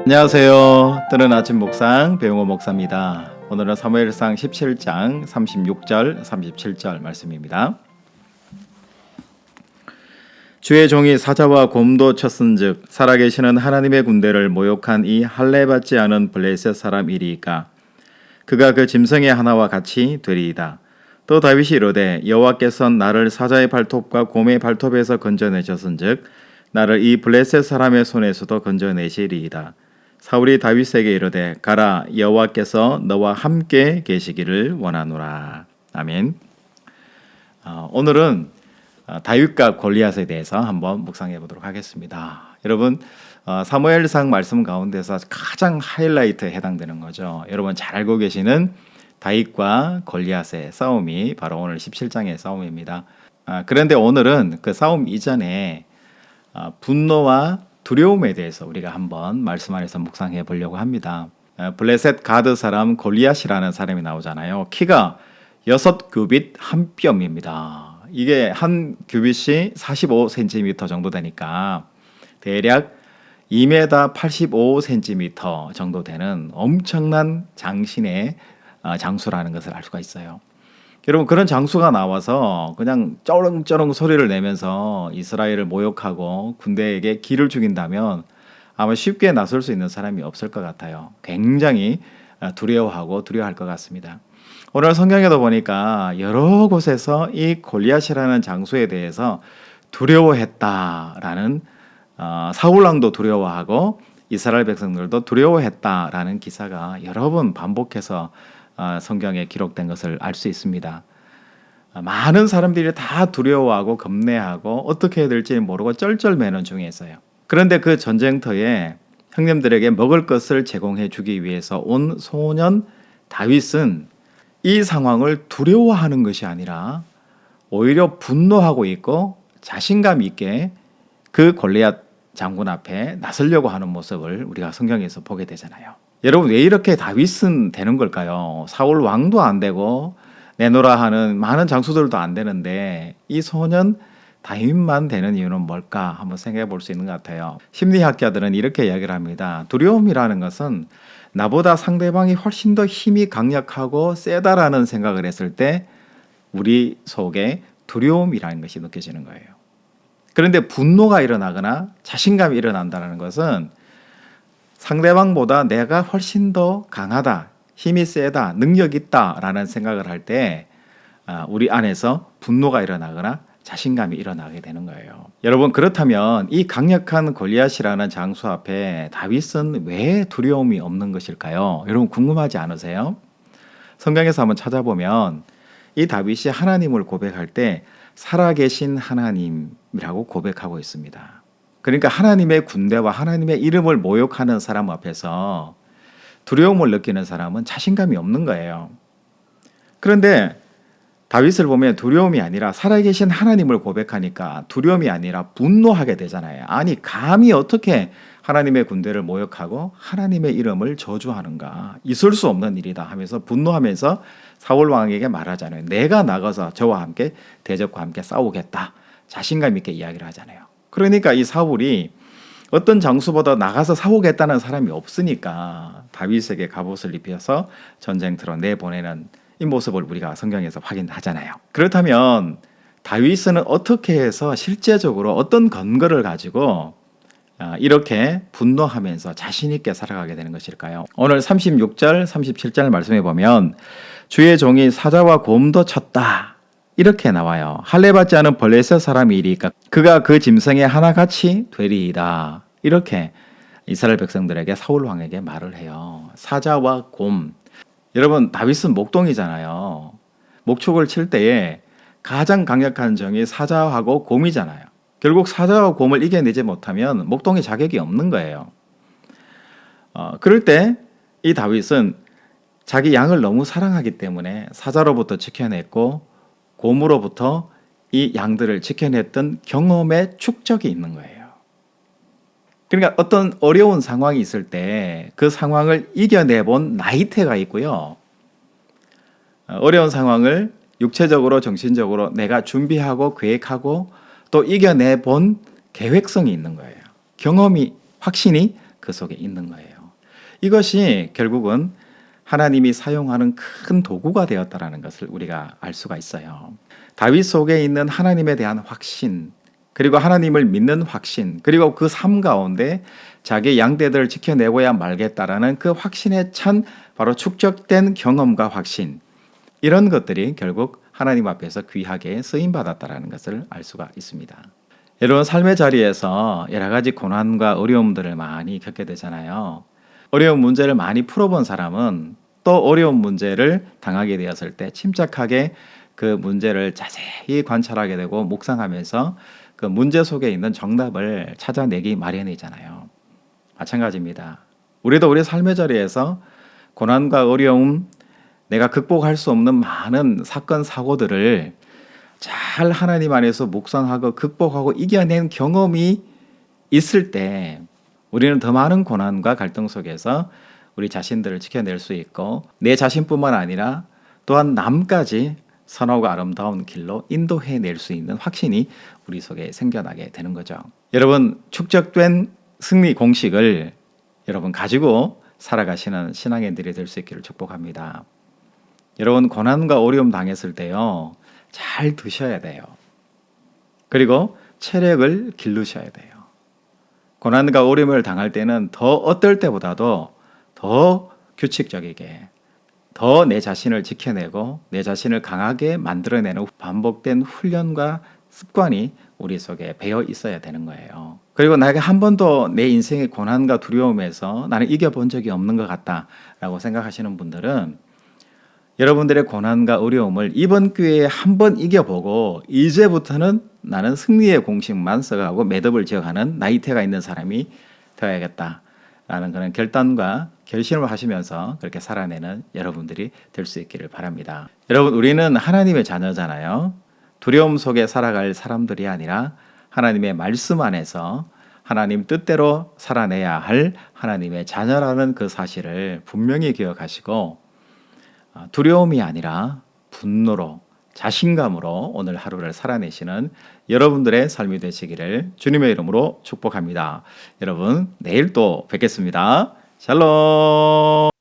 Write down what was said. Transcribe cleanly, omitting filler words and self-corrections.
안녕하세요. 뜨는 아침 묵상 배용호 목사입니다. 오늘은 사무엘상 17장 36절 37절 말씀입니다. 주의 종이 사자와 곰도 쳤은즉 살아계시는 하나님의 군대를 모욕한 이 할례받지 않은 블레셋 사람 이리이까 그가 그 짐승의 하나와 같이 되리이다. 또 다윗이 이르되 여호와께서는 나를 사자의 발톱과 곰의 발톱에서 건져내셨은즉 나를 이 블레셋 사람의 손에서도 건져내시리이다. 사울이 다윗에게 이르되 가라 여호와께서 너와 함께 계시기를 원하노라. 아멘. 오늘은 다윗과 골리앗에 대해서 한번 묵상해 보도록 하겠습니다. 여러분 사무엘상 말씀 가운데서 가장 하이라이트에 해당되는 거죠. 여러분 잘 알고 계시는 다윗과 골리앗의 싸움이 바로 오늘 17장의 싸움입니다. 그런데 오늘은 그 싸움 이전에 분노와 두려움에 대해서 우리가 한번 말씀 안에서 묵상해 보려고 합니다. 블레셋 가드 사람 골리앗이라는 사람이 나오잖아요. 키가 6규빗 한 뼘입니다. 이게 한 규빗이 45cm 정도 되니까 대략 2m 85cm 정도 되는 엄청난 장신의 장수라는 것을 알 수가 있어요. 여러분 그런 장수가 나와서 그냥 쩌렁쩌렁 소리를 내면서 이스라엘을 모욕하고 군대에게 기를 죽인다면 아마 쉽게 나설 수 있는 사람이 없을 것 같아요. 굉장히 두려워할 것 같습니다. 오늘 성경에도 보니까 여러 곳에서 이 골리앗이라는 장수에 대해서 두려워했다라는 사울왕도 두려워하고 이스라엘 백성들도 두려워했다라는 기사가 여러 번 반복해서 성경에 기록된 것을 알 수 있습니다. 많은 사람들이 다 두려워하고 겁내하고 어떻게 해야 될지 모르고 쩔쩔매는 중에 있어요. 그런데 그 전쟁터에 형님들에게 먹을 것을 제공해 주기 위해서 온 소년 다윗은 이 상황을 두려워하는 것이 아니라 오히려 분노하고 있고 자신감 있게 그 골리앗 장군 앞에 나서려고 하는 모습을 우리가 성경에서 보게 되잖아요. 여러분 왜 이렇게 다윗은 되는 걸까요? 사울 왕도 안 되고 내노라 하는 많은 장수들도 안 되는데 이 소년 다윗만 되는 이유는 뭘까 한번 생각해 볼 수 있는 것 같아요. 심리학자들은 이렇게 이야기를 합니다. 두려움이라는 것은 나보다 상대방이 훨씬 더 힘이 강력하고 세다라는 생각을 했을 때 우리 속에 두려움이라는 것이 느껴지는 거예요. 그런데 분노가 일어나거나 자신감이 일어난다는 것은 상대방보다 내가 훨씬 더 강하다, 힘이 세다, 능력 있다라는 생각을 할 때 우리 안에서 분노가 일어나거나 자신감이 일어나게 되는 거예요. 여러분 그렇다면 이 강력한 골리앗이라는 장수 앞에 다윗은 왜 두려움이 없는 것일까요? 여러분 궁금하지 않으세요? 성경에서 한번 찾아보면 이 다윗이 하나님을 고백할 때 살아계신 하나님이라고 고백하고 있습니다. 그러니까 하나님의 군대와 하나님의 이름을 모욕하는 사람 앞에서 두려움을 느끼는 사람은 자신감이 없는 거예요. 그런데 다윗을 보면 두려움이 아니라 살아계신 하나님을 고백하니까 두려움이 아니라 분노하게 되잖아요. 아니 감히 어떻게 하나님의 군대를 모욕하고 하나님의 이름을 저주하는가. 있을 수 없는 일이다 하면서 분노하면서 사울 왕에게 말하잖아요. 내가 나가서 저와 함께 대적과 함께 싸우겠다. 자신감 있게 이야기를 하잖아요. 그러니까 이 사울이 어떤 장수보다 나가서 싸우겠다는 사람이 없으니까 다윗에게 갑옷을 입혀서 전쟁터로 내보내는 이 모습을 우리가 성경에서 확인하잖아요. 그렇다면 다윗은 어떻게 해서 실제적으로 어떤 근거를 가지고 이렇게 분노하면서 자신 있게 살아가게 되는 것일까요? 오늘 36절, 37절 말씀해 보면 주의 종이 사자와 곰도 쳤다. 이렇게 나와요. 할례받지 않은 블레셋 사람이 이리까 그가 그 짐승의 하나같이 되리이다. 이렇게 이스라엘 백성들에게 사울 왕에게 말을 해요. 사자와 곰. 여러분 다윗은 목동이잖아요. 목축을 칠 때에 가장 강력한 정이 사자하고 곰이잖아요. 결국 사자와 곰을 이겨내지 못하면 목동의 자격이 없는 거예요. 그럴 때 이 다윗은 자기 양을 너무 사랑하기 때문에 사자로부터 지켜냈고 곰으로부터 이 양들을 지켜냈던 경험의 축적이 있는 거예요. 그러니까 어떤 어려운 상황이 있을 때 그 상황을 이겨내본 나이테가 있고요. 어려운 상황을 육체적으로 정신적으로 내가 준비하고 계획하고 또 이겨내본 계획성이 있는 거예요. 경험이 확신이 그 속에 있는 거예요. 이것이 결국은 하나님이 사용하는 큰 도구가 되었다라는 것을 우리가 알 수가 있어요. 다윗 속에 있는 하나님에 대한 확신, 그리고 하나님을 믿는 확신, 그리고 그 삶 가운데 자기 양떼들을 지켜내고야 말겠다라는 그 확신에 찬 바로 축적된 경험과 확신, 이런 것들이 결국 하나님 앞에서 귀하게 쓰임받았다라는 것을 알 수가 있습니다. 여러분, 삶의 자리에서 여러 가지 고난과 어려움들을 많이 겪게 되잖아요. 어려운 문제를 많이 풀어본 사람은 또 어려운 문제를 당하게 되었을 때 침착하게 그 문제를 자세히 관찰하게 되고 묵상하면서 그 문제 속에 있는 정답을 찾아내기 마련이잖아요. 마찬가지입니다. 우리도 우리 삶의 자리에서 고난과 어려움, 내가 극복할 수 없는 많은 사건, 사고들을 잘 하나님 안에서 묵상하고 극복하고 이겨낸 경험이 있을 때 우리는 더 많은 고난과 갈등 속에서 우리 자신들을 지켜낼 수 있고 내 자신뿐만 아니라 또한 남까지 선하고 아름다운 길로 인도해낼 수 있는 확신이 우리 속에 생겨나게 되는 거죠. 여러분, 축적된 승리 공식을 여러분 가지고 살아가시는 신앙인들이 될 수 있기를 축복합니다. 여러분, 고난과 어려움 당했을 때요, 잘 드셔야 돼요. 그리고 체력을 기르셔야 돼요. 고난과 어려움을 당할 때는 더 어떨 때보다도 더 규칙적이게, 더 내 자신을 지켜내고 내 자신을 강하게 만들어내는 반복된 훈련과 습관이 우리 속에 배어 있어야 되는 거예요. 그리고 내가 한 번도 내 인생의 고난과 두려움에서 나는 이겨본 적이 없는 것 같다라고 생각하시는 분들은 여러분들의 고난과 어려움을 이번 기회에 한번 이겨보고 이제부터는 나는 승리의 공식만 써가고 매듭을 지어가는 나이테가 있는 사람이 되어야겠다라는 그런 결단과 결심을 하시면서 그렇게 살아내는 여러분들이 될 수 있기를 바랍니다. 여러분, 우리는 하나님의 자녀잖아요. 두려움 속에 살아갈 사람들이 아니라 하나님의 말씀 안에서 하나님 뜻대로 살아내야 할 하나님의 자녀라는 그 사실을 분명히 기억하시고 두려움이 아니라 분노로, 자신감으로 오늘 하루를 살아내시는 여러분들의 삶이 되시기를 주님의 이름으로 축복합니다. 여러분, 내일 또 뵙겠습니다. 샬롬.